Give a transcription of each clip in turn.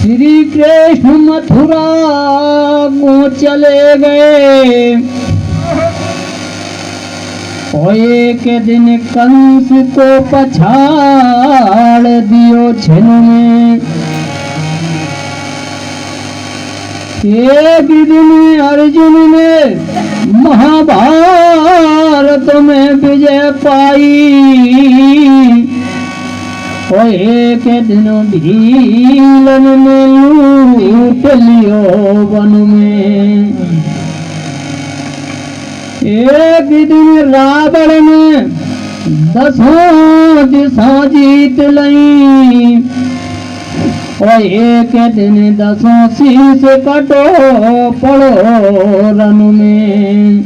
श्री कृष्ण मथुरा को चले गए और एक दिन कंस को पछाड़ दियो छिन में। एक दिन अर्जुन ने महाभारत में विजय पाई और एक दिन भीलन ने लूट लियो वन में। एक दिन रावण ने 10 दिशा जीत लई और एक दिन 10 शीश कटो पड़ो रन में।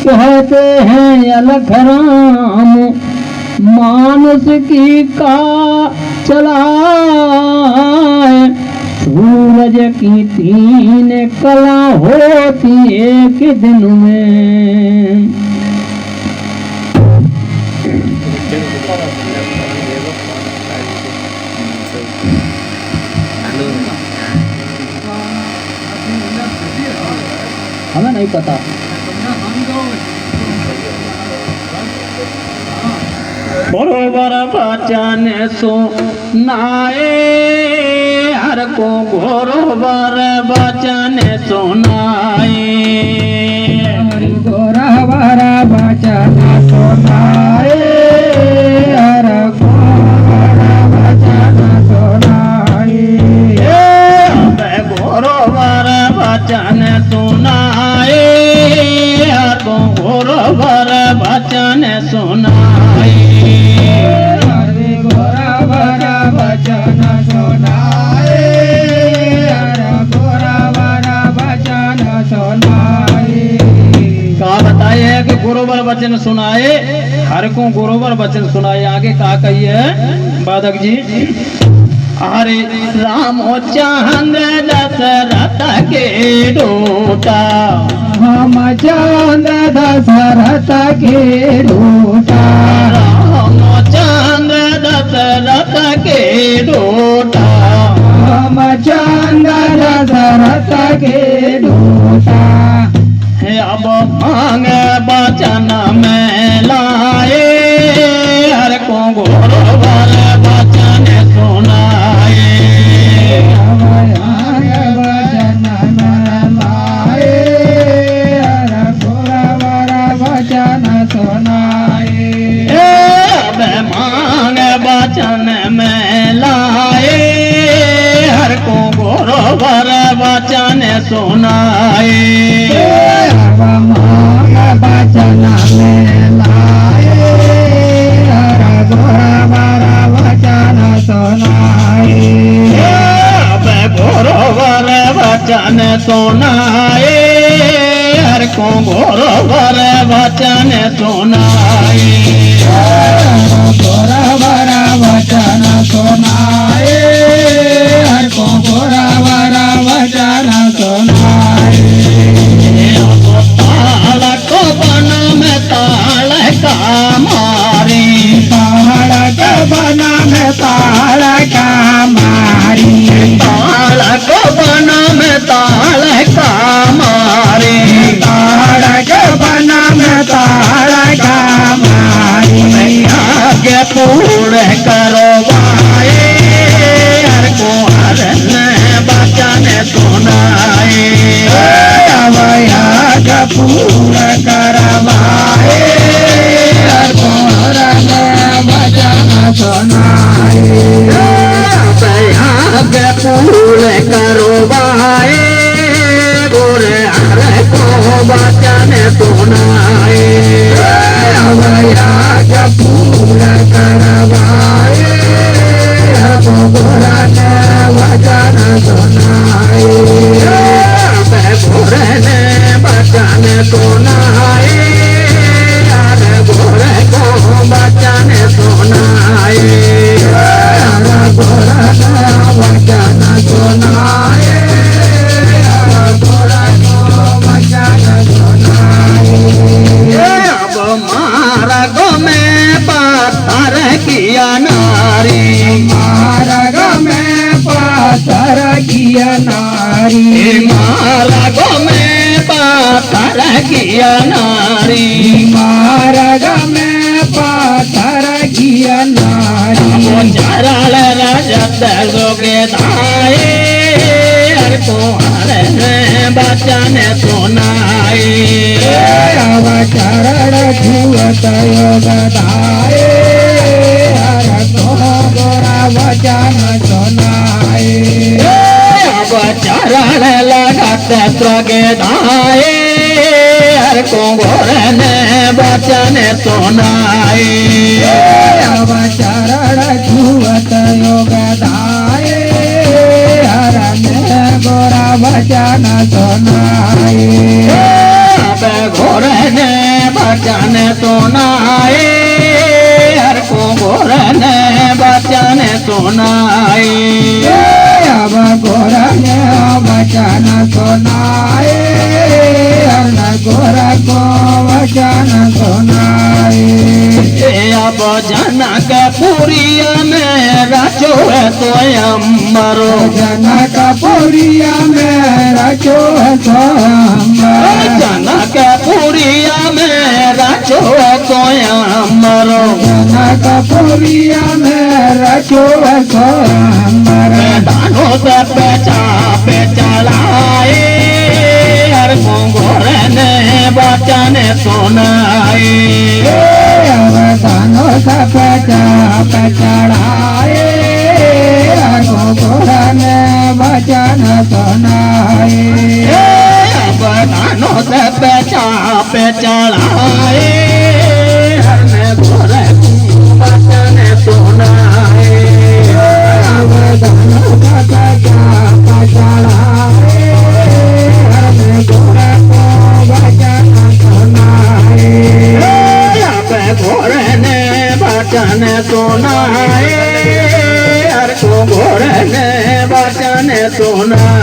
कहते हैं अलख राम मानस की का चलाए, सूरज की 3 कला होती एक दिन में। हमें नहीं पता। बरोबर वचन सुनाए हर को बरोबर वचन सुनाए, बरोबर वचन सुनाए हर को वचन सुनाए। बरोबर वचन सुनाए हर को बरोबर वचन सुनाए। वचन सुनाए हर गोरवर वचन सुनाए। कहा बताइए कि गुरुवर वचन सुनाए हर को गुरुवर वचन सुनाए। आगे कहा कहिए बाधक जी। हरे रामचंद्र दशरथ के डोटा, रामचंद्र दशरथ के डोटा, रामचंद्र दशरथ के डोटा, रामचंद्र दशरथ के डोटा। अब मांग वचन में लाए हर को गोरवर वचन सुनाए। वचन में लाए हर गोरवर वचन सुनाए। अब मांग वचन में लाए हर को गोरवर वचन सुनाए। मांग वचन में लाए हर गोरवर वचन सुनाए। अब गोरवर वचन सुनाए हर को गोरवर वचन सुनाए। गोरवर वचन सुनाए हर को गोरवर वचन सुनाए। ताल को बन में ताल का मारी, ताल के बन में ताल का मारी, ताल को बन में ताल का मारी, ताल के बन में ताल का मारी। आगे पूछ गत जोगे धाये हर को हरे बचन सुनाए अब चरण छुअत योग धाये हर को गोरा वचन सुनाए अब चरण लगत जोगे धाये हर को गोरन बचन सुनाए अब चरण छुअत योग धाये हर गोरा वचन सुनाए अब गोरन बचन सुनाए हर को गोरन बचन सुनाए अब गोरा ने वचन सुनाए हर गोरा को वचन सुनाए अब जनक पुरिया में रचो है स्वयंवरो जनक पुरिया में रचो स्वयंवर जनक पुरिया में रचो है स्वयंवरो जनक पुरिया में रचो स्वयंवर दानों से पे चढ़ाए हर को गोरन बचन सुनाए दानो सब चढ़ाए गोरा ने वचन सुनाए अब दानों से पे चढ़ाए हर में गोरन बचन सुनाए अब दानो सब चढ़ाए गोरा को वचन सुनाए गोरन बचन सुनाए हर को गोरन बचन सुनाए